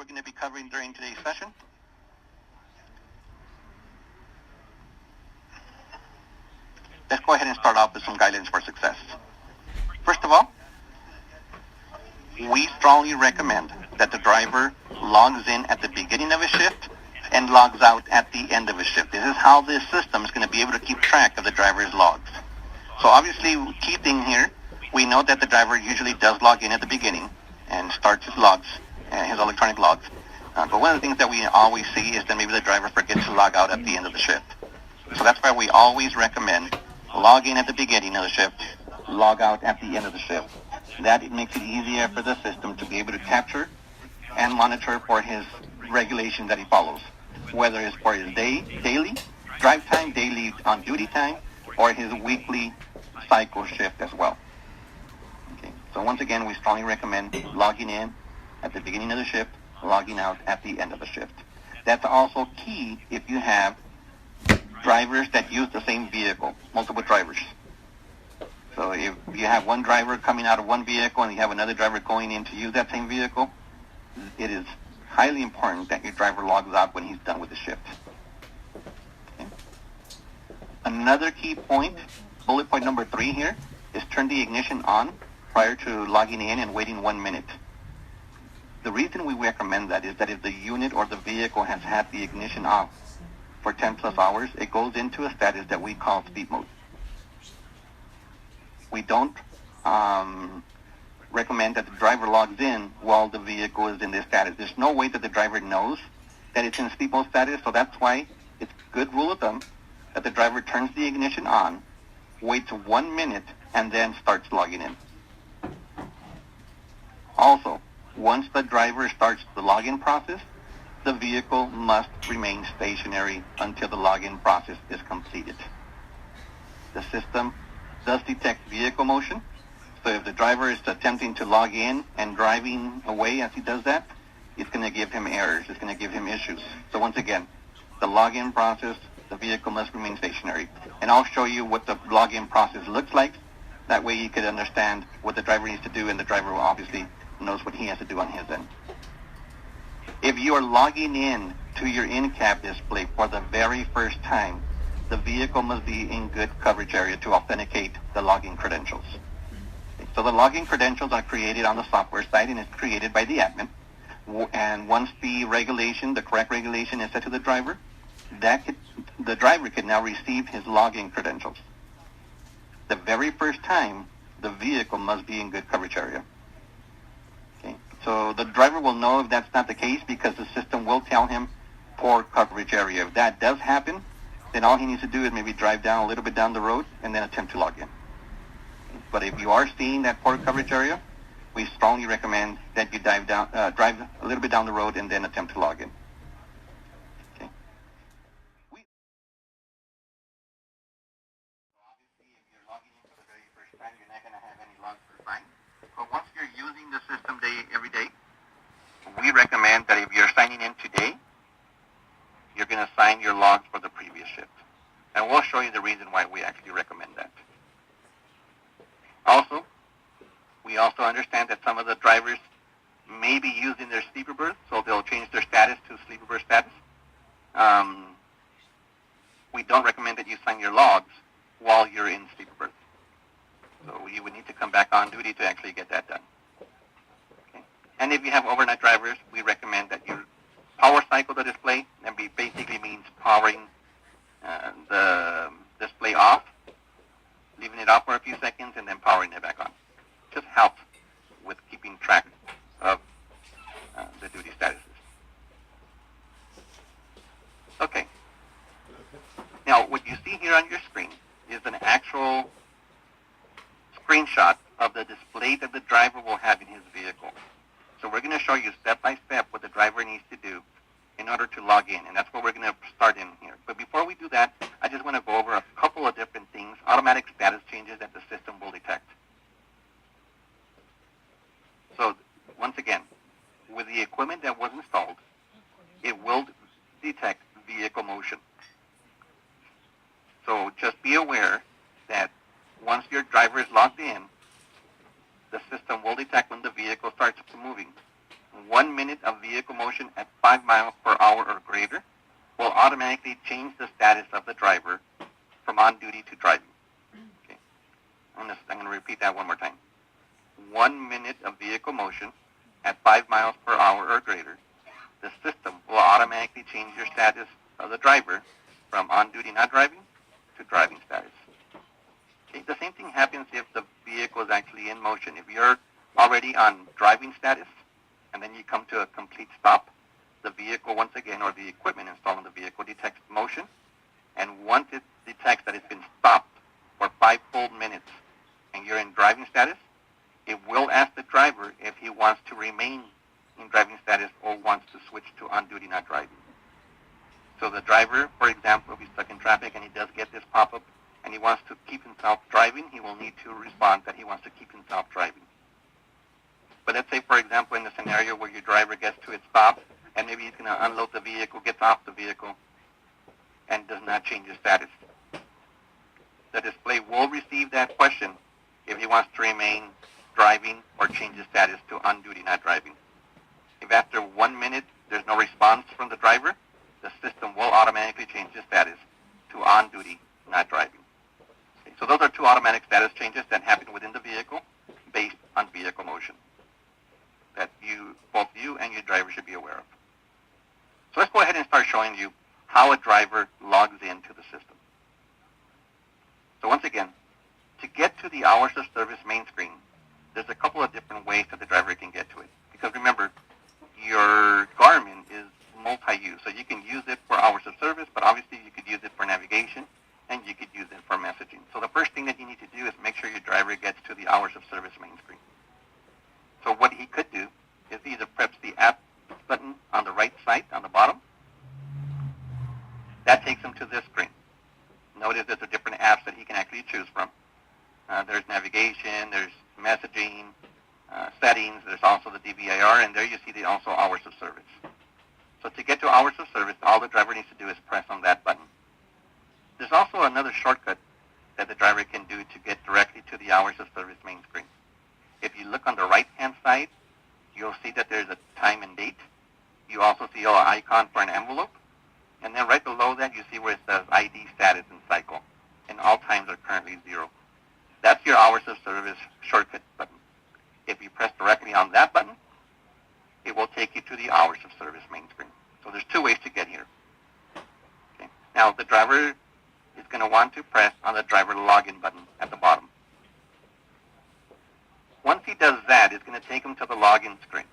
we're going to be covering during today's session. Let's go ahead and start off with some guidelines for success. First of all, we strongly recommend that the driver logs in at the beginning of a shift and logs out at the end of a shift. This is how this system is going to be able to keep track of the driver's logs. So obviously, key thing here, we know that the driver usually does log in at the beginning and starts his logs, his electronic logs. But one of the things that we always see is that maybe the driver forgets to log out at the end of the shift. So that's why we always recommend log in at the beginning of the shift, log out at the end of the shift. That makes it easier for the system to be able to capture and monitor for his regulations that he follows, whether it's for his daily drive time, daily on duty time, or his weekly cycle shift as well. Okay. So once again, we strongly recommend logging in at the beginning of the shift, logging out at the end of the shift. That's also key if you have drivers that use the same vehicle, multiple drivers. So if you have one driver coming out of one vehicle and you have another driver going in to use that same vehicle, it is highly important that your driver logs out when he's done with the shift. Okay. Another key point, bullet point number 3 here, is turn the ignition on prior to logging in and waiting 1 minute. The reason we recommend that is that if the unit or the vehicle has had the ignition off for 10 plus hours, it goes into a status that we call sleep mode. We don't recommend that the driver logs in while the vehicle is in this status. There's no way that the driver knows that it's in sleep mode status, so that's why it's a good rule of thumb that the driver turns the ignition on, waits 1 minute, and then starts logging in. Also, once the driver starts the login process, the vehicle must remain stationary until the login process is completed. The system does detect vehicle motion, so if the driver is attempting to log in and driving away as he does that, it's going to give him errors, it's going to give him issues. So once again, the login process, the vehicle must remain stationary. And I'll show you what the login process looks like. That way you can understand what the driver needs to do, and the driver obviously knows what he has to do on his end. If you are logging in to your in-cab display for the very first time, the vehicle must be in good coverage area to authenticate the login credentials. So the login credentials are created on the software side, and it's created by the admin. And once the regulation, the correct regulation is set to the driver, the driver can now receive his login credentials. The very first time, the vehicle must be in good coverage area. Okay. So the driver will know if that's not the case because the system will tell him poor coverage area. If that does happen, then all he needs to do is maybe drive down a little bit down the road and then attempt to log in. But if you are seeing that poor coverage area, we strongly recommend that you drive a little bit down the road and then attempt to log in. Okay. Obviously, if you're logging in for the very first time, you're not going to have any logs for fine. But once you're using the system every day, we recommend that if you're signing in today, you're going to sign your logs for the previous shift. And we'll show you the reason why we actually recommend that. Also, we also understand that some of the drivers may be using their sleeper berth, so they'll change their status to sleeper berth status. We don't recommend that you sign your logs while you're in sleeper berth. So you would need to come back on duty to actually get that done. Okay. And if you have overnight drivers, we recommend that you power cycle the display, and basically means powering the display off, leaving it off for a few seconds, and then powering it back on. Just helps with keeping track of the duty statuses. Okay. Now, what you see here on your screen is an actual screenshot of the display that the driver will have in his vehicle. So we're going to show you step by step what the driver needs to do in order to log in, and that's what we're going to start in here. But before we do that, I just want to go over a couple of different things, automatic status changes that the system will detect. So once again, with the equipment that was installed, it will detect vehicle motion. So just be aware that once your driver is logged in, the system will detect when the vehicle starts moving. 1 minute of vehicle motion at 5 miles per hour or greater will automatically change the status of the driver from on duty to driving. Okay. I'm going to repeat that one more time. 1 minute of vehicle motion at 5 miles per hour or greater, the system will automatically change your status of the driver from on duty not driving to driving status. Okay. The same thing happens if the vehicle is actually in motion. If you're already on driving status and then you come to a complete stop, the vehicle once again, or the equipment installed in the vehicle, detects motion, and once it detects that it's been stopped for 5 full minutes and you're in driving status, it will ask the driver if he wants to remain in driving status or wants to switch to on duty not driving. So the driver, for example, if he's stuck in traffic and he does get this pop-up and he wants to keep himself driving, he will need to respond that he wants to keep himself driving. But let's say, for example, in the scenario where your driver gets to its stop and maybe he's going to unload the vehicle, gets off the vehicle, and does not change his status. The display will receive that question if he wants to remain driving or change his status to on duty not driving. If after 1 minute there's no response from the driver, the system will automatically change his status to on duty not driving. Okay, so those are 2 automatic status changes that happen within the vehicle based on vehicle motion that both you and your driver should be aware of. So let's go ahead and start showing you how a driver logs into the system. So once again, to get to the hours of service main screen, there's a couple of different ways that the driver can get to it. Because remember, your Garmin is multi-use. So you can use it for hours of service, but obviously you could use it for navigation, and you could use it for messaging. So the first thing that you need to do is make sure your driver gets to the hours of service main screen. So what he could do is either press the app button on the right side, on the bottom. That takes him to this screen. Notice there's different apps that he can actually choose from. There's navigation, there's messaging, settings, there's also the DVIR, and there you see the also hours of service. So to get to hours of service, all the driver needs to do is press on that button. There's also another shortcut that the driver can do to get directly to the hours of service main screen. If you look on the right-hand side, you'll see that there's a time and date. You also see an icon for an envelope. And then right below that, you see where it says ID status and cycle. And all times are currently 0. That's your hours of service shortcut button. If you press directly on that button, it will take you to the hours of service main screen. So there's 2 ways to get here. Okay. Now the driver is going to want to press on the driver login button at the bottom. Once he does that, it's going to take him to the login screen.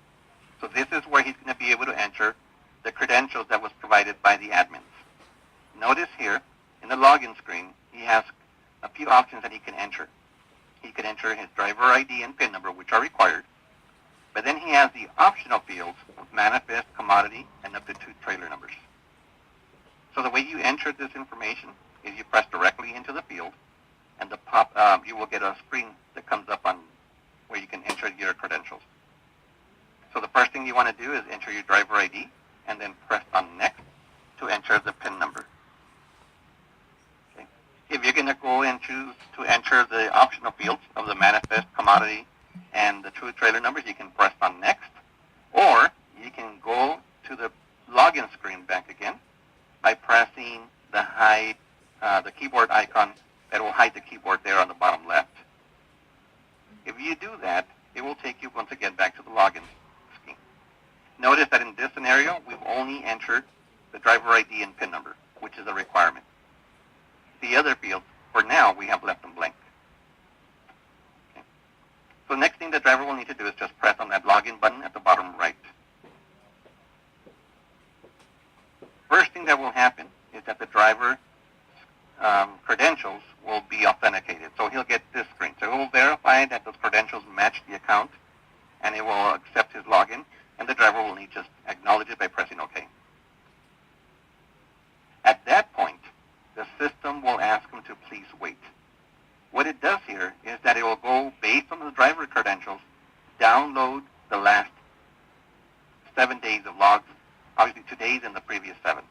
So this is where he's going to be able to enter the credentials that was provided by the admins. Notice here, in the login screen, he has a few options that he can enter. He can enter his driver ID and PIN number, which are required. But then he has the optional fields of manifest, commodity, and up to 2 trailer numbers. So the way you enter this information is you press directly into the field, and you will get a screen that comes up on where you can enter your credentials. So the first thing you want to do is enter your driver ID, and then press on next to enter the PIN number. Okay. If you're going to go and choose to enter the optional fields of the manifest, commodity, and the 2 trailer numbers, you can press on next, or you can go to the login screen back again by pressing the hide, the keyboard icon that will hide the keyboard there on the bottom left. If you do that, it will take you once again back to the login screen. Notice that in this scenario, we've only entered the driver ID and PIN number, which is a requirement. The other fields, for now, we have left them blank. Okay. So the next thing the driver will need to do is just press on that login button at the bottom right. First thing that will happen is that the driver credentials will be authenticated. So he'll get this screen. So it will verify that those credentials match the account, and it will accept his login, and the driver will need to just acknowledge it by pressing OK. At that point, the system will ask him to please wait. What it does here is that it will go, based on the driver credentials, download the last 7 days of logs, obviously today's and the previous 7.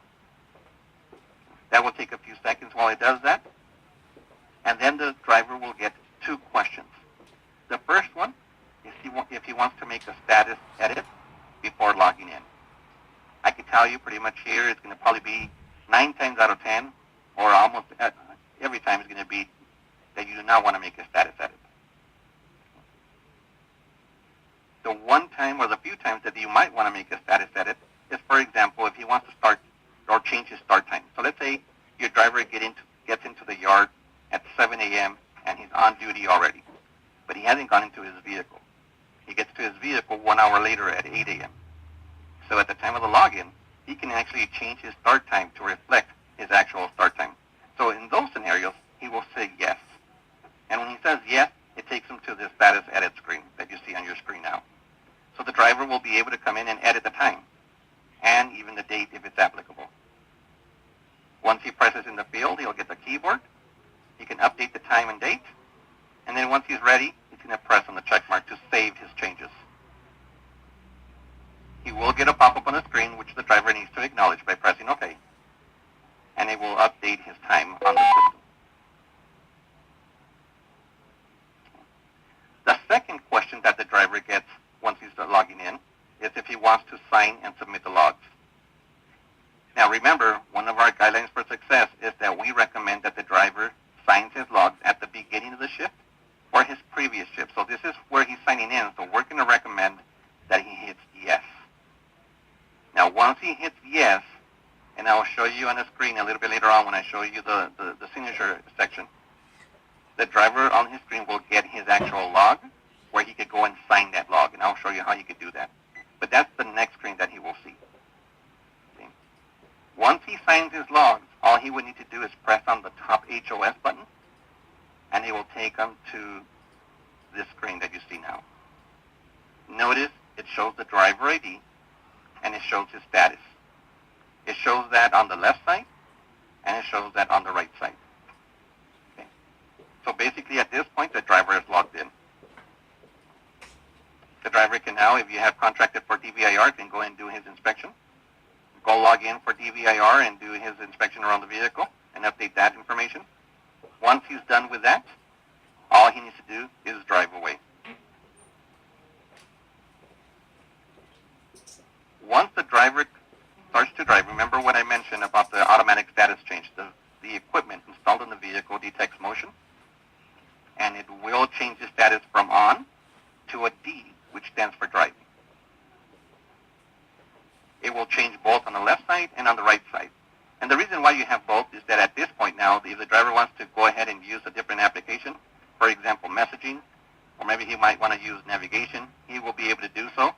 That will take a few seconds while it does that. And then the driver will get 2 questions. The first one is if he wants to make a status edit before tell you pretty much here it's going to probably be 9 times out of 10, or almost every time is going to be that you do not want to make a status edit. The one time or the few times that you might want to make a status edit is, for example, if he wants to start or change his start time. So let's say your driver gets into the yard at 7 a.m. and he's on duty already, but he hasn't gone into his vehicle. He gets to his vehicle 1 hour later at 8 a.m. So at the time of the login, he can actually change his start time to reflect his actual start time. So in those scenarios, he will say yes. And when he says yes, it takes him to the status edit screen that you see on your screen now. So the driver will be able to come in and edit the time, and even the date if it's applicable. Once he presses in the field, he'll get the keyboard. He can update the time and date, and then once he's ready, he's going to press on the check mark to save his changes. He will get a pop-up on the screen, which the driver needs to acknowledge by pressing OK, and it will update his time on the system. The second question that the driver gets once he's logging in is if he wants to sign and submit the logs. Now remember, one of our guidelines for success is that we recommend that the driver signs his logs at the beginning of the shift or his previous shift. So this is where he's signing in, so we're going to recommend that he hits yes. Now once he hits yes, and I'll show you on the screen a little bit later on when I show you the signature section, the driver on his screen will get his actual log where he could go and sign that log, and I'll show you how you could do that. But that's the next screen that he will see. Okay. Once he signs his logs, all he would need to do is press on the top HOS button, and it will take him to this screen that you see now. Notice it shows the driver ID, and it shows his status. It shows that on the left side, and it shows that on the right side. Okay. So basically at this point, the driver is logged in. The driver can now, if you have contracted for DVIR, can go and do his inspection. Go log in for DVIR and do his inspection around the vehicle and update that information. Once he's done with that, all he needs to do is drive away. Once the driver starts to drive, remember what I mentioned about the automatic status change. The equipment installed in the vehicle detects motion, and it will change the status from on to a D, which stands for driving. It will change both on the left side and on the right side. And the reason why you have both is that at this point now, if the driver wants to go ahead and use a different application, for example, messaging, or maybe he might want to use navigation, he will be able to do so.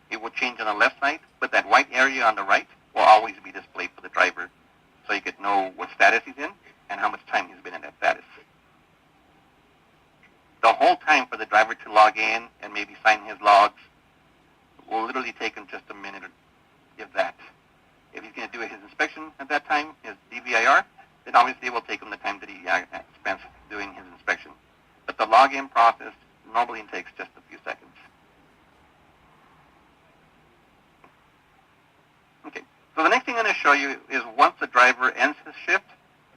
It will change on the left side, but that white area on the right will always be displayed for the driver, so you could know what status he's in and how much time he's been in that status. The whole time for the driver to log in and maybe sign his logs will literally take him just a minute, if that. If he's going to do his inspection at that time, his DVIR, then obviously it will take him the time that he spends doing his inspection. But the login process normally takes just a few seconds. Okay, so the next thing I'm going to show you is once the driver ends his shift,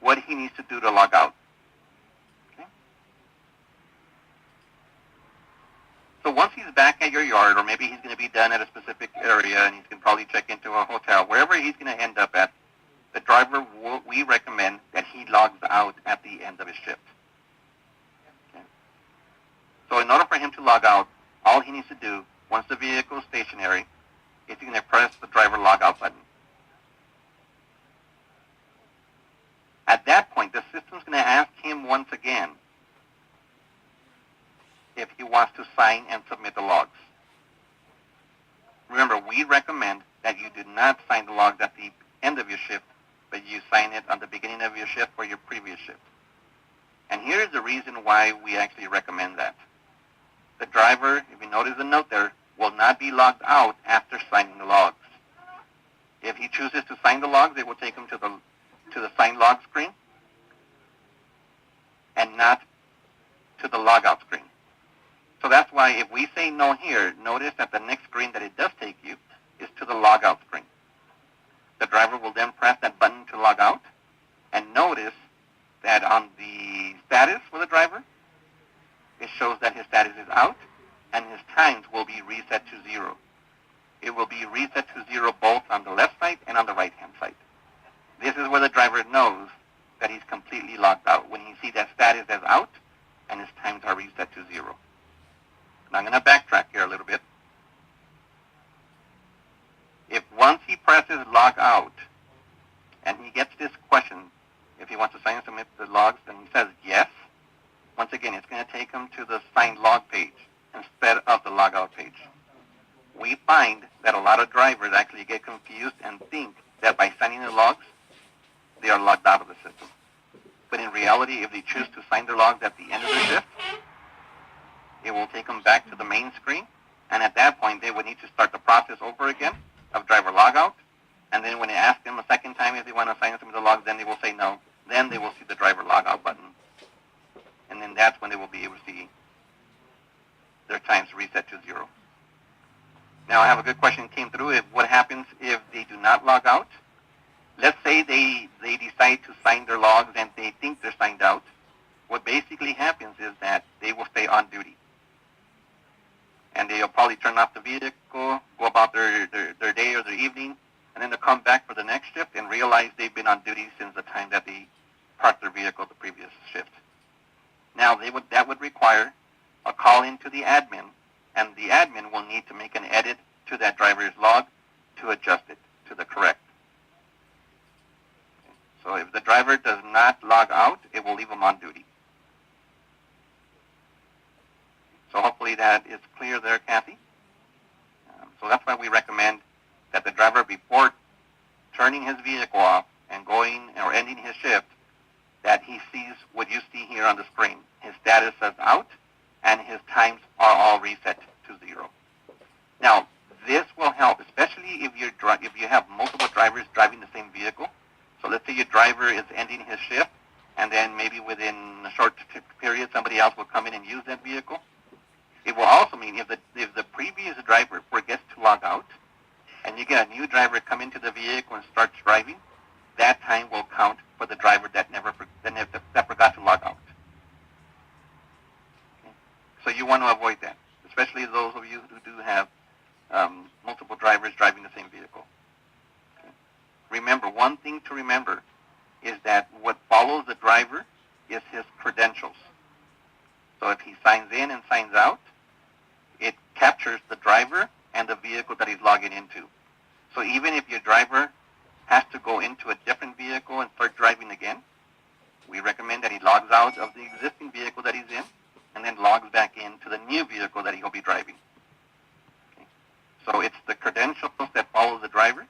what he needs to do to log out. So once he's back at your yard, or maybe he's going to be done at a specific area and he's going to probably check into a hotel, wherever he's going to end up at, the driver, we recommend that he logs out at the end of his shift. Okay. So in order for him to log out, all he needs to do, once the vehicle is stationary, is he's going to press the driver logout button. At that point, the system's going to ask him once again if he wants to sign and submit the logs. Remember, we recommend that you do not sign the logs at the end of your shift, but you sign it on the beginning of your shift or your previous shift. And here is the reason why we actually recommend that. The driver, if you notice the note there, will not be logged out after signing the logs. If he chooses to sign the logs, it will take him to the sign log screen and not to the logout screen. So that's why if we say no here, notice that the next screen that it does take you is to the logout screen. The driver will then press that button to log out, and notice that on the status for the driver, it shows that his status is out, and his times will be reset to 0. It will be reset to 0 both on the left side once he presses log out, and he gets this question, if he wants to sign and submit the logs, and he says yes, once again, it's going to take him to the signed log page instead of the logout page. We find that a lot of drivers actually get confused and think that by signing the logs, they are logged out of the system. But in reality, if they choose to sign their logs at the end of the shift, it will take them back to the main screen, and at that point, they would need to start the process over again of driver logout, and then when they ask them a second time if they want to sign some of the logs, then they will say no. Then they will see the driver logout button, and then that's when they will be able to see their times reset to 0. Now, I have a good question came through. What happens if they do not log out? Let's say they decide to sign their logs and they think they're signed out. What basically happens is that they will stay on duty. And they'll probably turn off the vehicle, go about their day or their evening, and then they'll come back for the next shift and realize they've been on duty since the time that they parked their vehicle the previous shift. Now, that would require a call into the admin, and the admin will need to make an edit to that driver's log to adjust it to the correct. So if the driver does not log out, it will leave him on duty. So hopefully that is clear there, Kathy. So that's why we recommend that the driver, before turning his vehicle off and going or ending his shift, that he sees what you see here on the screen. His status says out, and his times are all reset to 0. Now, this will help, especially if you have multiple drivers driving the same vehicle. So let's say your driver is ending his shift, and then maybe within a short period, somebody else will come in and use that vehicle. It will also mean if the previous driver forgets to log out, and you get a new driver come into the vehicle and starts driving, that time will count for the driver that forgot to log out. Okay? So you want to avoid that, especially those of you who do have multiple drivers driving the same vehicle. Okay? Remember, one thing to remember is that what follows the driver is his credentials. So if he signs in and signs out, it captures the driver and the vehicle that he's logging into. So even if your driver has to go into a different vehicle and start driving again, we recommend that he logs out of the existing vehicle that he's in and then logs back into the new vehicle that he'll be driving. Okay. So it's the credentials that follow the driver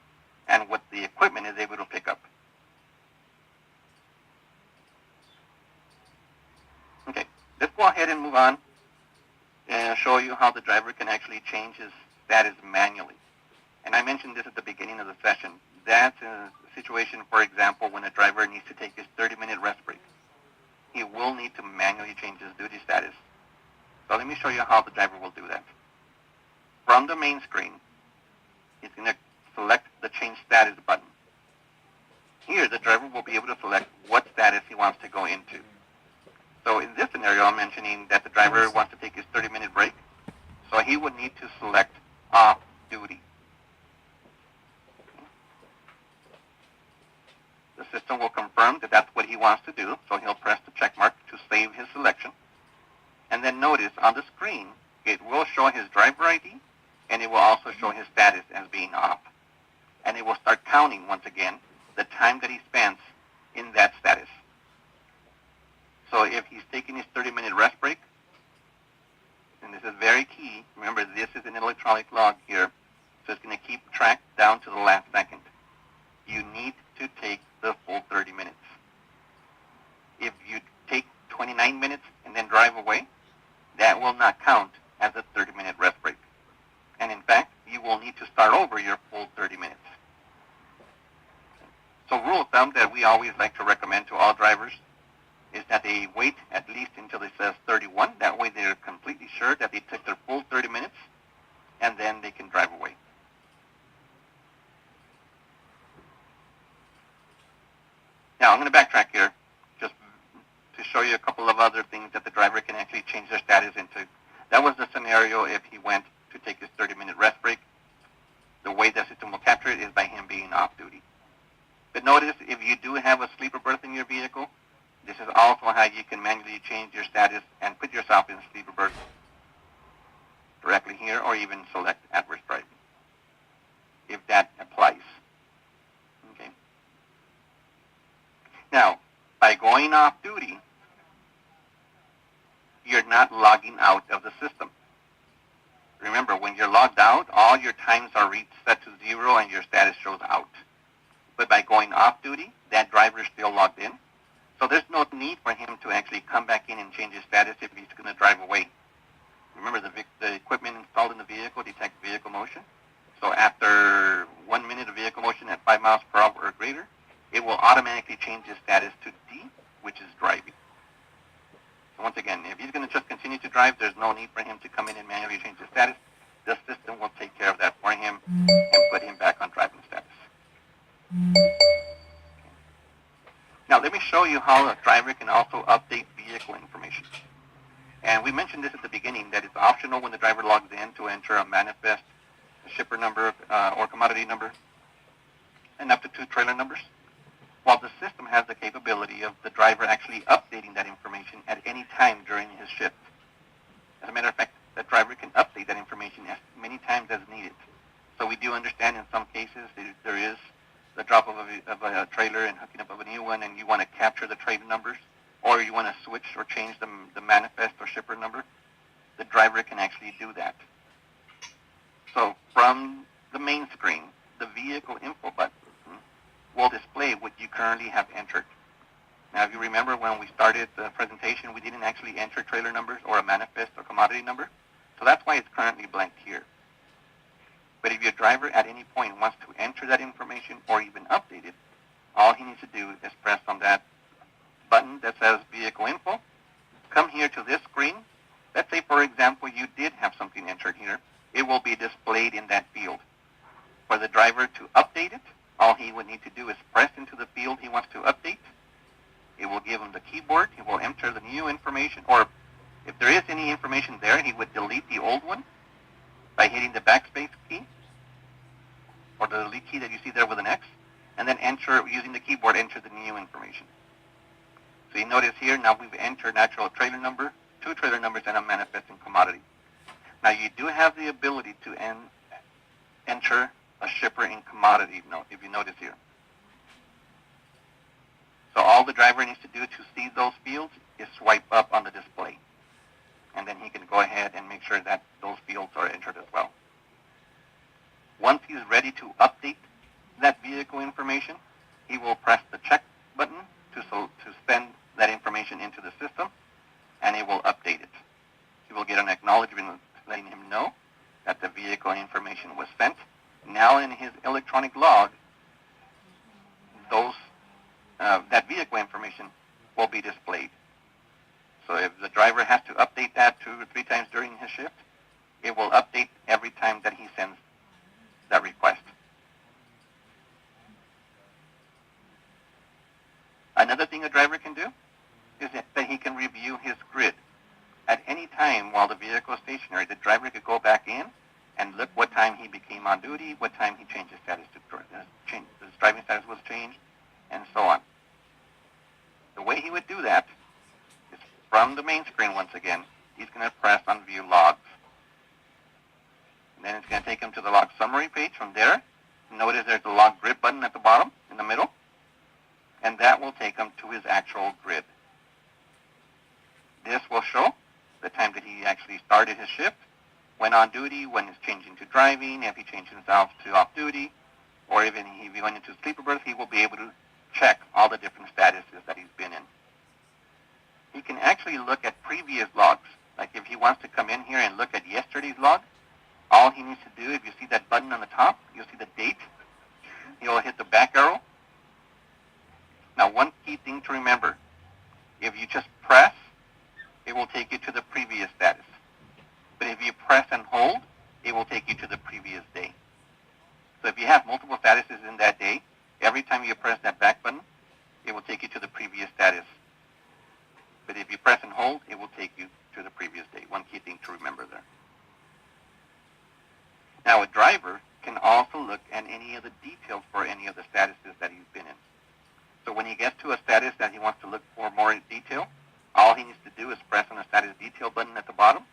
and what the equipment is able to pick up. Okay, let's go ahead and move on and show you how the driver can actually change his status manually. And I mentioned this at the beginning of the session. That's a situation, for example, when a driver needs to take his 30-minute rest break. He will need to manually change his duty status. So let me show you how the driver will do that. From the main screen, he's going to select the Change Status button. Here, the driver will be able to select what status he wants to go into. So in this scenario, I'm mentioning that the driver wants to take his 30-minute break. So he would need to select Off Duty. The system will confirm that that's what he wants to do, so he'll press the check mark to save his selection. And then notice on the screen, it will show his driver ID, and it will also show his status as being off. And it will start counting, once again, the time that he spends in that status. So if he's taking his 30-minute rest break, and this is very key, remember this is an electronic log here, so it's going to keep track down to the last second. You need to take the full 30 minutes. If you take 29 minutes and then drive away, that will not count as a 30-minute rest break. And in fact, you will need to start over your full 30 minutes. So rule of thumb that we always like to recommend to all drivers is that they wait at least until it says 31. That way they're completely sure that they took their full 30 minutes, and then they can drive away. Now, I'm going to backtrack here just to show you a couple of other things that the driver can actually change their status into. That was the scenario if he went to take his 30-minute rest break. The way the system will capture it is by him being off duty. But notice, if you do have a sleeper berth in your vehicle, this is also how you can manually change your status and put yourself in a sleeper berth directly here, or even select adverse driving, if that applies. are reset to 0 and your status shows out. But by going off duty, that driver is still logged in. So there's no need for him to actually come back in and change his status if he's going to drive away. Remember, the equipment installed in the vehicle detects vehicle motion. So after 1 minute of vehicle motion at 5 miles per hour or greater, it will automatically change his status to D, which is driving. So once again, if he's going to just continue to drive, there's no need for him to come in and manually change his status. The system will take care of that for him and put him back on driving status. Now let me show you how a driver can also update vehicle information. And we mentioned this at the beginning, that it's optional when the driver logs in to enter a manifest, a shipper number, or commodity number, and up to 2 trailer numbers. While the system has the capability of the driver actually updating that information at any time during his shift. As a matter of fact, the driver can update that information as many times as needed. So we do understand in some cases there is the drop of a trailer and hooking up of a new one, and you want to capture the trailer numbers, or you want to switch or change the manifest or shipper number. The driver can actually do that. So from the main screen, the vehicle info button will display what you currently have entered. Now, if you remember when we started the presentation, we didn't actually enter trailer numbers or a manifest or commodity number. So that's why it's currently blank here. But if your driver at any point wants to enter that information or even update it, all he needs to do is press on that button that says vehicle info, come here to this screen. Let's say, for example, you did have something entered here. It will be displayed in that field. For the driver to update it, all he would need to do is press into the field he wants to update. It will give him the keyboard. He will enter the new information, or if there is any information there, he would delete the old one by hitting the backspace key, or the delete key that you see there with an X, and then enter, using the keyboard, enter the new information. So you notice here, now we've entered actual trailer number, 2 trailer numbers, and a manifest and commodity. Now you do have the ability to enter a shipper in commodity note, if you notice here. So all the driver needs to do to see those fields is swipe up on the display. And then he can go ahead and make sure that those fields are entered as well. Once he's ready to update that vehicle information, he will press the check button to send that information into the system, and it will update it. He will get an acknowledgement letting him know that the vehicle information was sent. Now in his electronic log, that vehicle information will be displayed. So if the driver has to update that 2 or 3 times during his shift, it will update every time that he sends that request. Another thing a driver can do is that he can review his grid. At any time while the vehicle is stationary, the driver could go back in and look what time he became on duty, what time he changed his status his driving status was changed, and so on. The way he would do that is from the main screen once again, he's going to press on View Logs. And then it's going to take him to the log summary page. From there, notice there's a log grid button at the bottom in the middle, and that will take him to his actual grid. This will show the time that he actually started his shift, went on duty, when he's changing to driving, if he changed himself to off duty, or even if he went into sleeper berth, he will be able to check all the different statuses that he's been in. He can actually look at previous logs. Like if he wants to come in here and look at yesterday's log, all he needs to do, if you see that button on the top, you'll see the date. He'll hit the back arrow. Now, one key thing to remember, if you just press, it will take you to the previous status. But if you press and hold, it will take you to the previous day. So if you have multiple statuses in that day, every time you press that back button, it will take you to the previous status. But if you press and hold, it will take you to the previous day. One key thing to remember there. Now, a driver can also look at any of the details for any of the statuses that he's been in. So when he gets to a status that he wants to look for more in detail, all he needs to do is press on the status detail button at the bottom,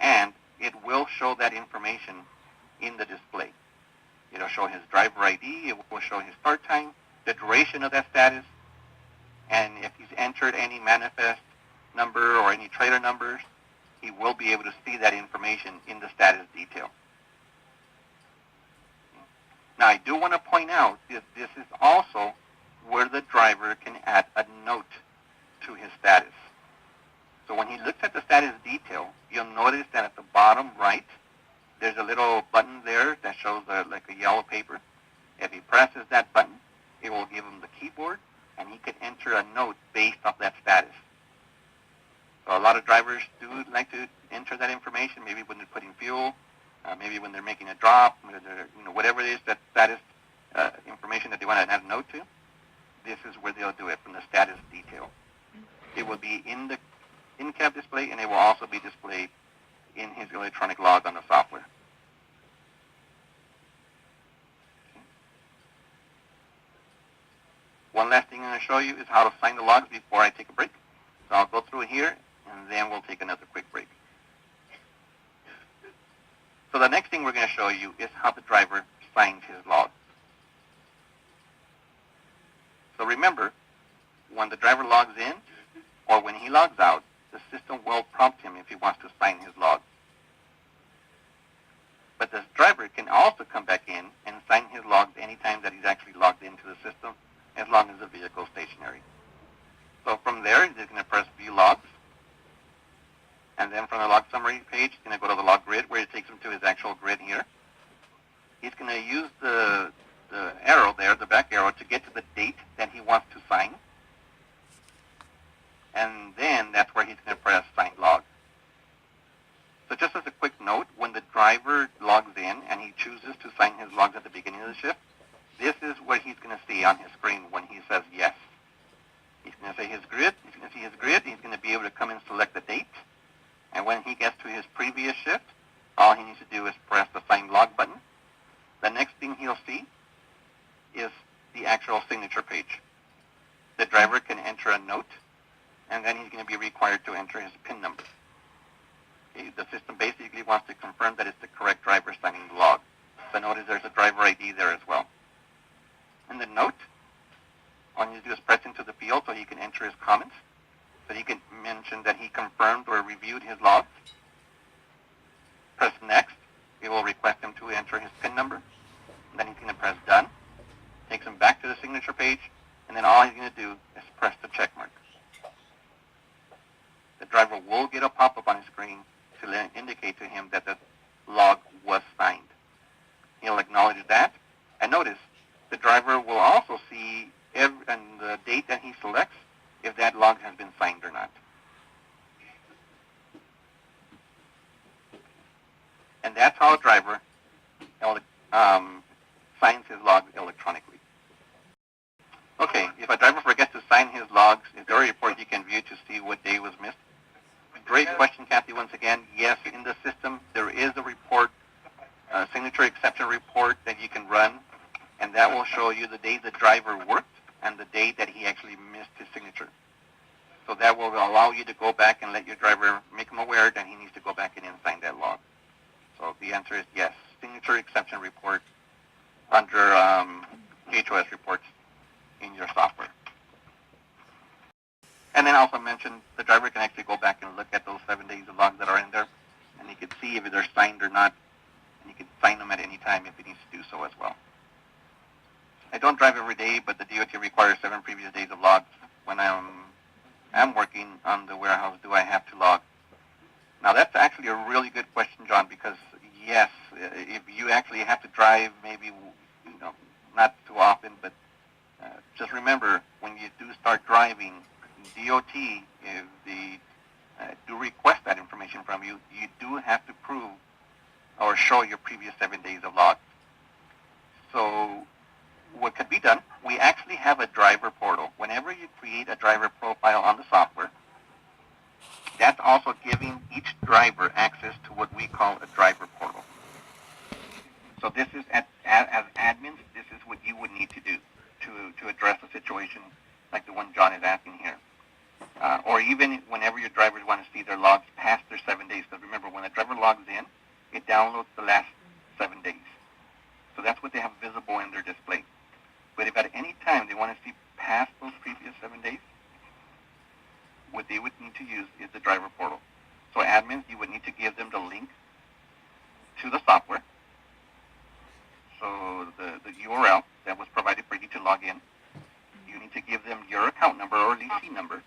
and it will show that information in the display. It'll show his driver ID, it will show his start time, the duration of that status, and if he's entered any manifest number or any trailer numbers, he will be able to see that information in the status detail. do want to point out is this is also where the driver can add a note to his status. So when he looks at the status detail, you'll notice that at the bottom right, there's a little button there that shows like a yellow paper. If he presses that button, it will give him the keyboard, and he can enter a note based off that status. So a lot of drivers do like to enter that information, maybe when they're putting fuel, maybe when they're making a drop, whatever it is, that status information that they want to add a note to. This is where they'll do it, from the status detail. It will be in the in-cab display, and it will also be displayed in his electronic log on the software. One last thing I'm going to show you is how to sign the logs before I take a break. So I'll go through here, and then we'll take another quick break. So the next thing we're going to show you is how the driver signs his log. So remember, when the driver logs in or when he logs out, the system will prompt him if he wants to sign his log. But the driver can also come back in and sign his logs anytime that he's actually logged into the system, as long as the vehicle is stationary. So from there, he's going to press View Logs. And then from the log summary page, he's going to go to the log grid, where it takes him to his actual grid here. He's going to use the arrow there, the back arrow, to get to the date that he wants to sign. And then that's where he's going to press Sign Log. So just as a quick note, when the driver logs in and he chooses to sign his logs at the beginning of the shift, this is what he's going to see on his screen when he says yes. He's going to say his grid. He's going to see his grid. He's going to be able to come and select the date. And when he gets to his previous shift, all he needs to do is press the Sign Log button. The next thing he'll see is the actual signature page. The driver can enter a note, and then he's going to be required to enter his PIN number. Okay, the system basically wants to confirm that it's the correct driver signing the log. So notice there's a driver ID there as well. In the note, all you do is press into the field so he can enter his comments. So he can mention that he confirmed or reviewed his logs. Press Next. It will request him to enter his PIN number. Then he's going to press Done. Takes him back to the signature page. And then all he's going to do is press the check mark. The driver will get a pop-up on his screen to indicate to him that the log was signed. He'll acknowledge that. And notice, the driver will also see the date that he selects if that log has been signed or not. And that's how a driver signs his log electronically. Okay, if a driver forgets to sign his logs, is there a report you can view to see what day was missed? Great question, Kathy, once again. Yes, in the system, there is a report, a signature exception report that you can run, and that will show you the day the driver worked and the day that he actually missed his signature. So that will allow you to go back and let your driver make him aware that he needs to go back in and sign that log. So the answer is yes, signature exception report under HOS reports in your software. And then I also mentioned the driver can actually go back and look at those 7 days of logs that are in there, and he can see if they're signed or not, and he can sign them at any time if he needs to do so as well. I don't drive every day, but the DOT requires 7 previous days of logs. When I'm working on the warehouse, do I have to log? Now that's actually a really good question, John, because yes, if you actually have to drive, maybe not too often, but just remember when you do start driving, DOT, if they do request that information from you, you do have to prove or show your previous 7 days of logs. So what could be done, we actually have a driver portal. Whenever you create a driver profile on the software, that's also giving each driver access to what we call a driver portal. So this is, as admins, this is what you would need to do to address a situation like the one John is asking here. Or even whenever your drivers want to see their logs past their 7 days. Because remember, when a driver logs in, it downloads the last 7 days. So that's what they have visible in their display. But if at any time they want to see past those previous 7 days, what they would need to use is the driver portal. So admins, you would need to give them the link URL that was provided for you to log in. You need to give them your account number or leasing number.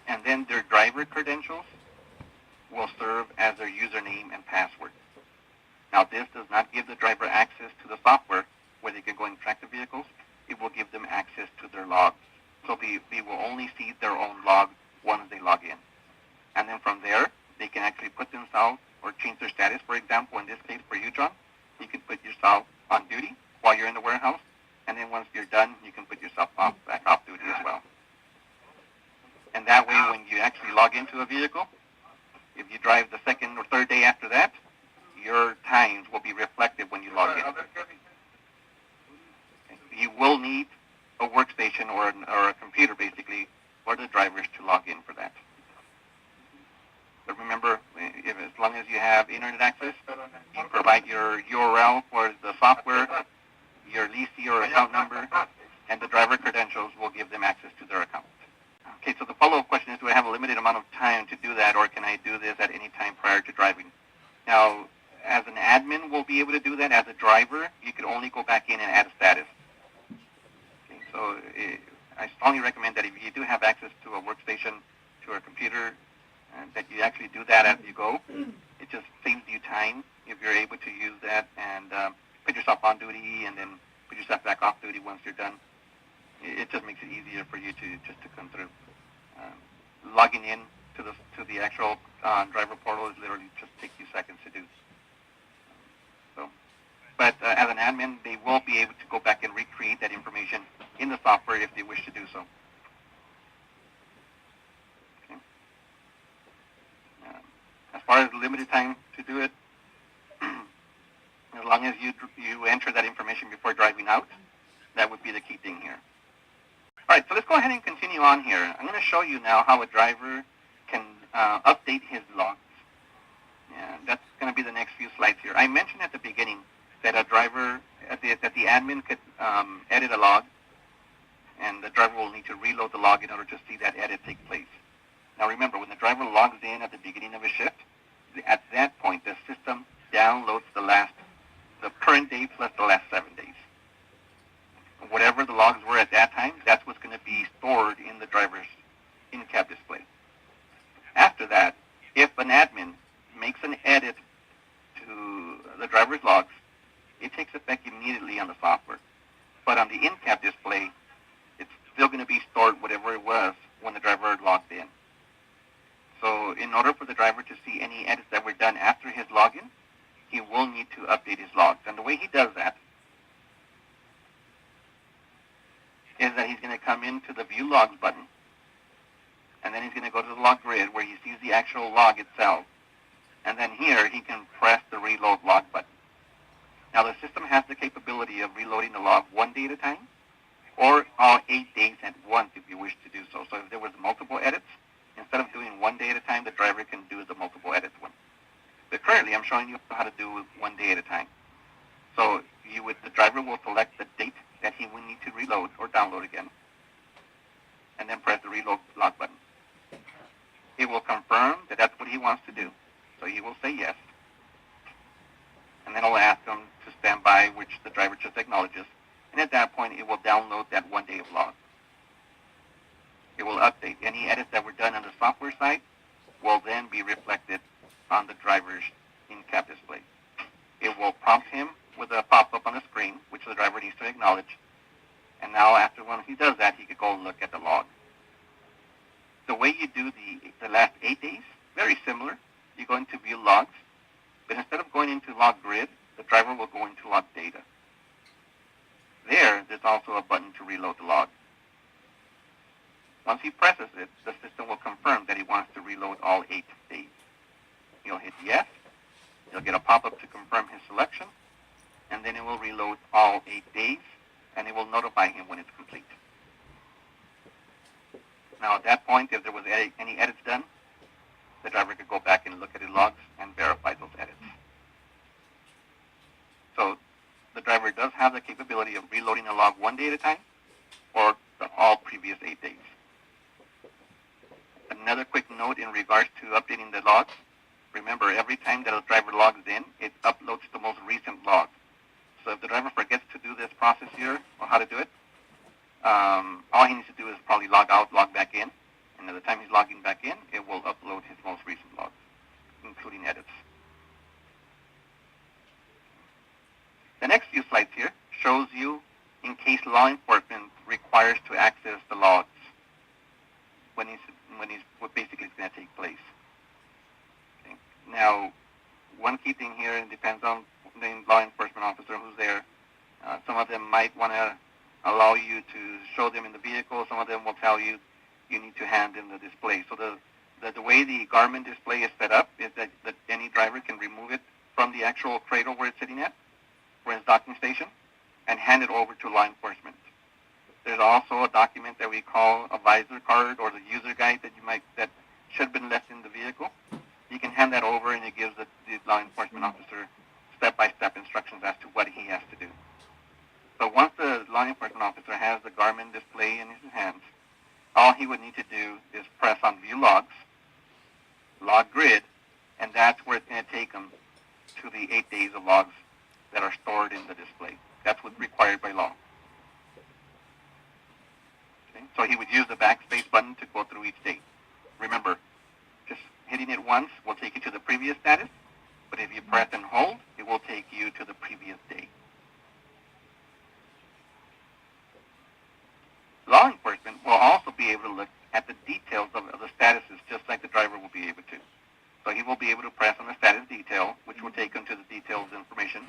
And then their driver credentials will serve as their username and password. Now, this does not give the driver access to the software where they can go and track the vehicles. It will give them access to their logs. So they will only see their own log once they log in. And then from there, they can actually put themselves or change their status. For example, in this case for you, John, you can put yourself on duty while you're in the warehouse. And then once you're done, you can put yourself back off duty as well. And that way, when you actually log into a vehicle, if you drive the second or third day after that, your times will be reflected when you log in. You will need a workstation or a computer, basically, for the drivers to log in for that. But remember, as long as you have internet access, you provide your URL for the software, your leasee or account number, and the driver credentials will give them access to their account. Okay, so the follow-up question is, do I have a limited amount of time to do that, or can I do this at any time prior to driving? Now, as an admin, we'll be able to do that. As a driver, you can only go back in and add a status. Okay, so I strongly recommend that if you do have access to a workstation, to a computer, that you actually do that as you go. It just saves you time if you're able to use that and put yourself on duty and then put yourself back off duty once you're done. It just makes it easier for you to come through. Logging in to the actual driver portal is literally just takes you seconds to do. But as an admin, they will be able to go back and recreate that information in the software if they wish to do so. Okay. As far as limited time to do it, as long as you enter that information before driving out, that would be the key thing here. All right, so let's go ahead and continue on here. I'm going to show you now how a driver can update his logs. Yeah, that's going to be the next few slides here. I mentioned at the beginning that a driver, that the admin could edit a log, and the driver will need to reload the log in order to see that edit take place. Now remember, when the driver logs in at the beginning of a shift, at that point the system downloads the current day plus the last 7 days. Whatever the logs were at that time, that's what's going to be stored in the driver's in-cab display. After that, if an admin makes an edit to the driver's logs, it takes effect immediately on the software. But on the in-cab display, it's still going to be stored whatever it was when the driver logged in. So in order for the driver to see any edits that were done after his login, he will need to update his logs. And the way he does that is that he's going to come into the View Logs button, and then he's going to go to the log grid where he sees the actual log itself. And then here he can press the Reload Log button. Now the system has the capability of reloading the log 1 day at a time, or all 8 days at once if you wish to do so. So if there was multiple edits, instead of doing 1 day at a time, the driver can do the multiple edits one. But currently I'm showing you how to do 1 day at a time. So the driver will select the date that he will need to reload or download again, and then press the Reload Log button. It will confirm that that's what he wants to do. So he will say yes. And then it'll ask him to stand by, which the driver just acknowledges. And at that point, it will download that 1 day of log. It will update. Any edits that were done on the software side will then be reflected on the driver's in-cab display. It will prompt him with a pop-up on the screen, which the driver needs to acknowledge. And now after when he does that, he could go and look at the log. The way you do the last 8 days, very similar. You go into View Logs, but instead of going into Log Grid, the driver will go into Log Data. There's also a button to reload the log. Once he presses it, the system will confirm that he wants to reload all 8 days. He'll hit yes. He'll get a pop-up to confirm his selection, and then it will reload all 8 days, and it will notify him when it's complete. Now at that point, if there was any edits done, the driver could go back and look at his logs and verify those edits. So the driver does have the capability of reloading a log 1 day at a time, or all previous 8 days. Another quick note in regards to updating the logs. Remember, every time that a driver logs in, it uploads the most recent log. So if the driver forgets to process here, or how to do it. All he needs to do is probably log out, log back in, and at the time he's logging back in, it will upload his most recent logs, including edits. The next few slides here shows you in case law enforcement requires to access the logs when what basically is going to take place. Okay. Now, one key thing here, it depends on the law enforcement officer who's there. Some of them might want to allow you to show them in the vehicle. Some of them will tell you you need to hand in the display. So the way the Garmin display is set up is that any driver can remove it from the actual cradle where it's sitting at, for his docking station, and hand it over to law enforcement. There's also a document that we call a visor card or the user guide that should have been left in the vehicle. You can hand that over, and it gives the law enforcement officer step-by-step instructions as to what he has to do. So once the law enforcement officer has the Garmin display in his hands, all he would need to do is press on View Logs, Log Grid, and that's where it's going to take him to the 8 days of logs that are stored in the display. That's what's required by law. Okay? So he would use the backspace button to go through each day. Remember, just hitting it once will take you to the previous status, but if you press and hold, it will take you to the previous day. Law enforcement will also be able to look at the details of the statuses just like the driver will be able to. So he will be able to press on the status detail, which will take him to the details information.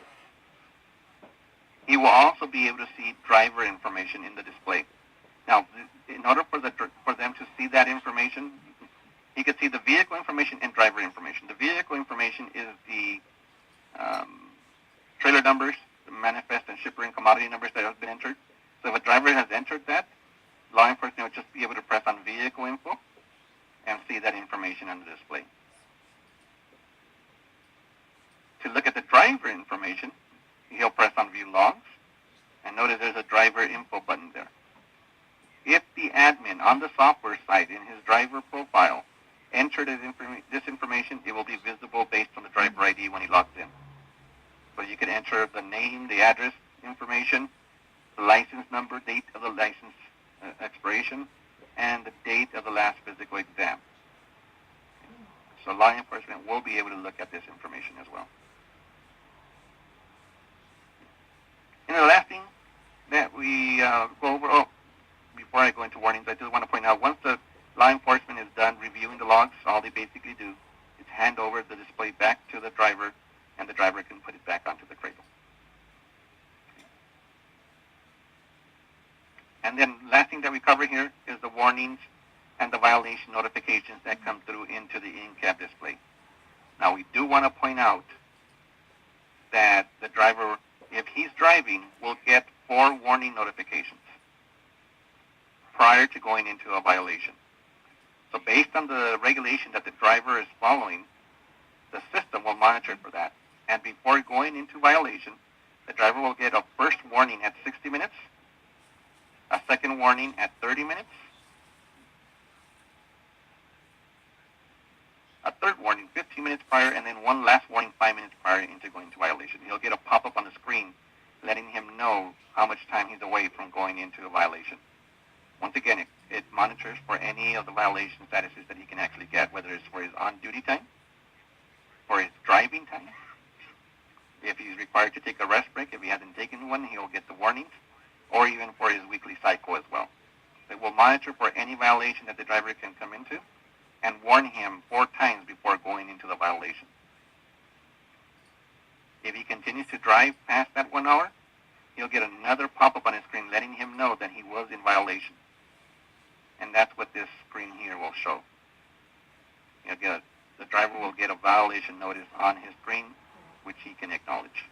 He will also be able to see driver information in the display. Now, in order for them to see that information, he could see the vehicle information and driver information. The vehicle information is the trailer numbers, the manifest and shipper and commodity numbers that have been entered. So if a driver has entered that, law enforcement will just be able to press on vehicle info and see that information on the display. To look at the driver information, he'll press on View Logs, and notice there's a driver info button there. If the admin on the software side in his driver profile entered this information, it will be visible based on the driver ID when he logs in. So you can enter the name, the address information, the license number, date of the license expiration, and the date of the last physical exam. So law enforcement will be able to look at this information as well. And the last thing that we go over, before I go into warnings, I just want to point out, once the law enforcement is done reviewing the logs, all they basically do is hand over the display back to the driver, and the driver can put it back onto the cradle. And then last thing that we cover here is the warnings and the violation notifications that come through into the in-cab display. Now, we do want to point out that the driver, if he's driving, will get 4 warning notifications prior to going into a violation. So based on the regulation that the driver is following, the system will monitor for that. And before going into violation, the driver will get a first warning at 60 minutes, a second warning at 30 minutes, a third warning 15 minutes prior, and then one last warning 5 minutes prior into going into violation. He'll get a pop-up on the screen letting him know how much time he's away from going into a violation. Once again, it monitors for any of the violation statuses that he can actually get, whether it's for his on-duty time, for his driving time. If he's required to take a rest break, if he hasn't taken one, he'll get the warnings, or even for his weekly cycle as well. It will monitor for any violation that the driver can come into and warn him 4 times before going into the violation. If he continues to drive past that 1 hour, he'll get another pop-up on his screen letting him know that he was in violation. And that's what this screen here will show. The driver will get a violation notice on his screen, which he can acknowledge.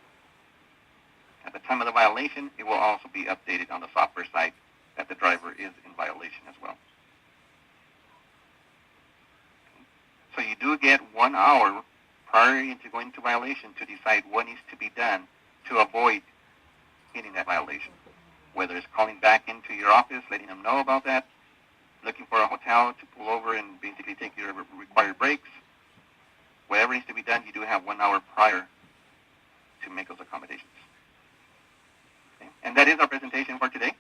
At the time of the violation, it will also be updated on the software side that the driver is in violation as well. So you do get 1 hour prior to going into violation to decide what needs to be done to avoid hitting that violation. Whether it's calling back into your office, letting them know about that, looking for a hotel to pull over and basically take your required breaks, whatever needs to be done, you do have 1 hour prior to make those accommodations. Okay? And that that is our presentation for today.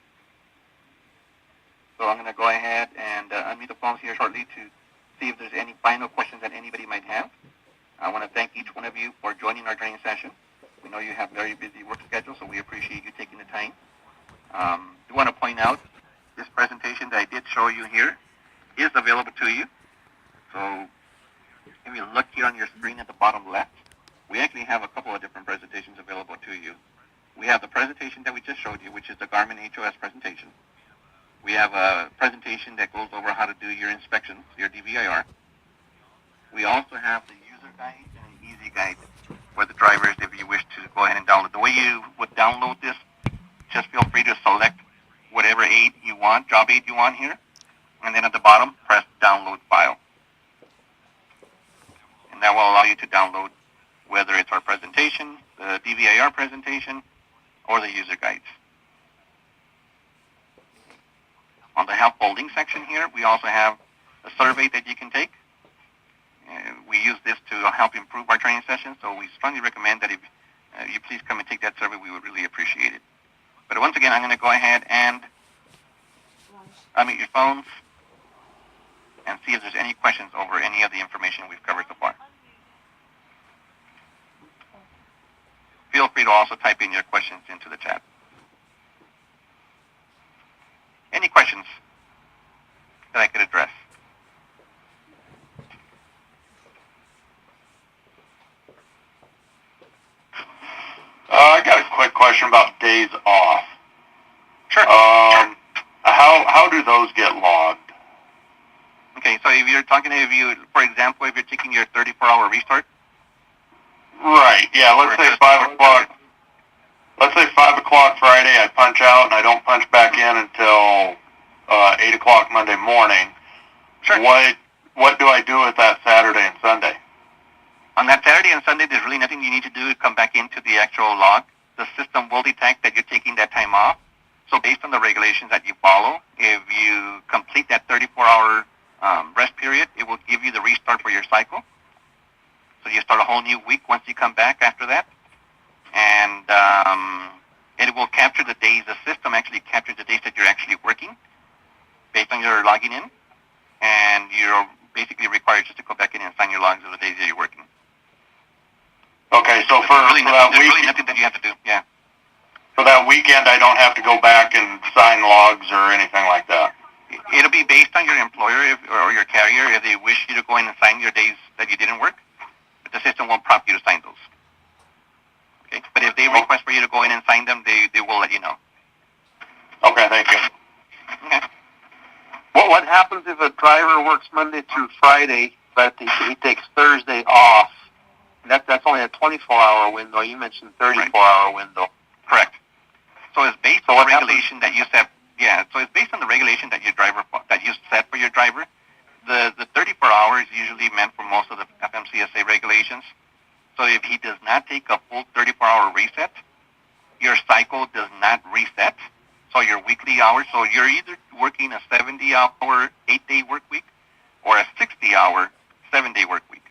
So I'm going to go ahead and unmute the phones here shortly to see if there's any final questions that anybody might have. I want to thank each one of you for joining our training session. We know you have very busy work schedules, so we appreciate you taking the time. I want to point out this presentation that I did show you here is available to you. So if you look here on your screen at the bottom left, we actually have a couple of different presentations available to you. We have the presentation that we just showed you, which is the Garmin HOS presentation. We have a presentation that goes over how to do your inspections, your DVIR. We also have the user guide and an easy guide for the drivers if you wish to go ahead and download. The way you would download this, just feel free to select whatever aid you want, job aid you want here, and then at the bottom, press download file. And that will allow you to download whether it's our presentation, the DVIR presentation, or the user guides. On the help holding section here, we also have a survey that you can take. We use this to help improve our training sessions, so we strongly recommend that if you please come and take that survey, we would really appreciate it. But once again, I'm going to go ahead and unmute your phones and see if there's any questions over any of the information we've covered so far. Feel free to also type in your questions into the chat. Any questions that I could address? I got a quick question about days off. Sure. How do those get logged? Okay, so if you're talking, for example, if you're taking your 34-hour restart. Right. Yeah. Let's say 5 o'clock. Let's say 5 o'clock Friday. I punch out and I don't punch back in until 8 o'clock Monday morning. Sure. What do I do with that Saturday and Sunday? On that Saturday and Sunday, there's really nothing you need to do to come back into the actual log. The system will detect that you're taking that time off. So based on the regulations that you follow, if you complete that 34-hour rest period, it will give you the restart for your cycle. So you start a whole new week once you come back after that. And it will capture the days. The system actually captures the days that you're actually working based on your logging in. And you're basically required just to go back in and sign your logs of the days that you're working. Okay, so there's really nothing that you have to do, yeah. For that weekend, I don't have to go back and sign logs or anything like that? It'll be based on your employer or your carrier if they wish you to go in and sign your days that you didn't work. But the system won't prompt you to sign those. Okay, but if they request for you to go in and sign them, they will let you know. Okay, thank you. Okay. Well, what happens if a driver works Monday through Friday, but he takes Thursday off? That's only a 24-hour window. You mentioned 34-hour window. Correct. So it's based on the regulation that you set. Yeah. So it's based on the regulation that you set for your driver. The 34 hours is usually meant for most of the FMCSA regulations. So if he does not take a full 34-hour reset, your cycle does not reset. So your weekly hours. So you're either working a 70-hour 8-day work week or a 60-hour 7-day work week.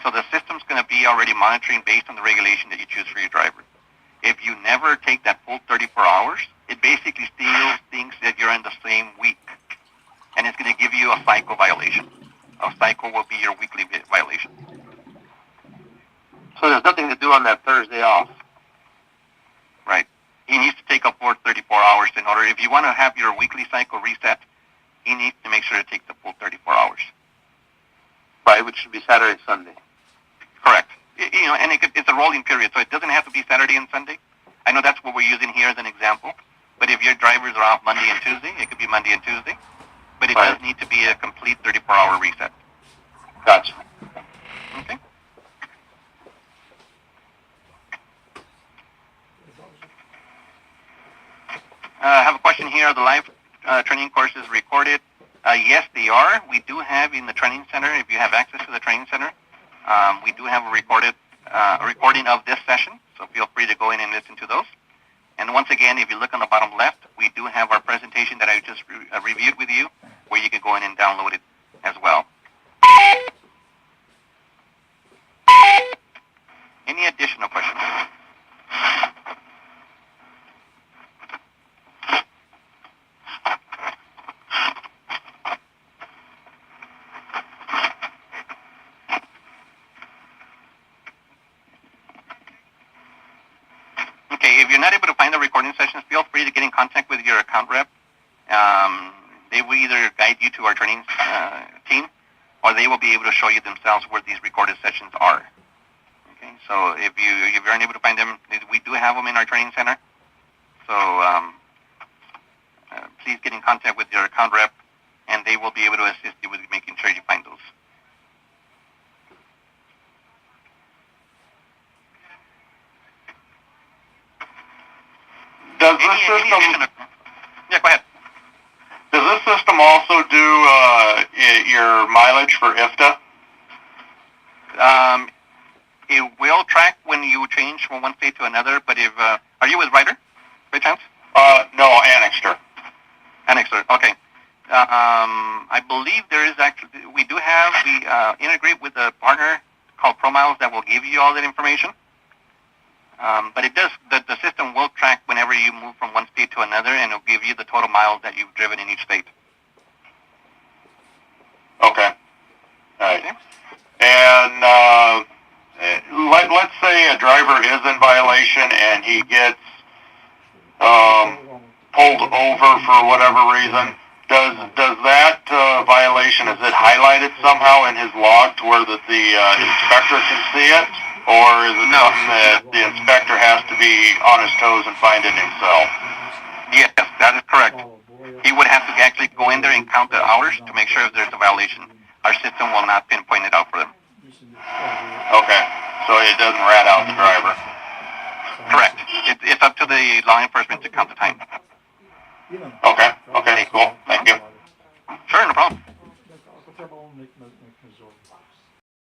So the system's going to be already monitoring based on the regulation that you choose for your driver. If you never take that full 34 hours, it basically still thinks that you're in the same week. And it's going to give you a cycle violation. A cycle will be your weekly violation. So there's nothing to do on that Thursday off? Right. He needs to take a full 34 hours in order. If you want to have your weekly cycle reset, he needs to make sure to take the full 34 hours. Right, which should be Saturday, Sunday. Correct. And it's a rolling period, so it doesn't have to be Saturday and Sunday. I know that's what we're using here as an example, but if your drivers are off Monday and Tuesday, it could be Monday and Tuesday, but it does need to be a complete 34-hour reset. Gotcha. Okay. I have a question here. Are the live training courses recorded? Yes, they are. We do have in the training center, if you have access to the training center, we do have a recording of this session, so feel free to go in and listen to those. And once again, if you look on the bottom left, we do have our presentation that I just reviewed with you, where you can go in and download it as well. Any additional questions? find the recording sessions, feel free to get in contact with your account rep. They will either guide you to our training team, or they will be able to show you themselves where these recorded sessions are. Okay, so if you're unable to find them, we do have them in our training center. So please get in contact with your account rep, and they will be able to assist you with making sure you find those. Does this system? Yeah, go ahead. Does this system also do your mileage for IFTA? It will track when you change from one state to another, but if are you with Ryder, by chance? No, Annixter. Annixter, okay. I believe there is actually, we integrate with a partner called ProMiles that will give you all that information. But it does, the system will track whenever you move from one state to another, and it'll give you the total miles that you've driven in each state. Okay. All right. Okay. And let's say a driver is in violation and he gets pulled over for whatever reason. Does that violation, is it highlighted somehow in his log to where that the inspector can see it? Or is it something that the inspector has to be on his toes and find it himself? Yes, that is correct. He would have to actually go in there and count the hours to make sure if there's a violation. Our system will not pinpoint it out for them. Okay, so it doesn't rat out the driver. Correct. It's up to the law enforcement to count the time. Okay, cool. Thank you. Sure, no problem.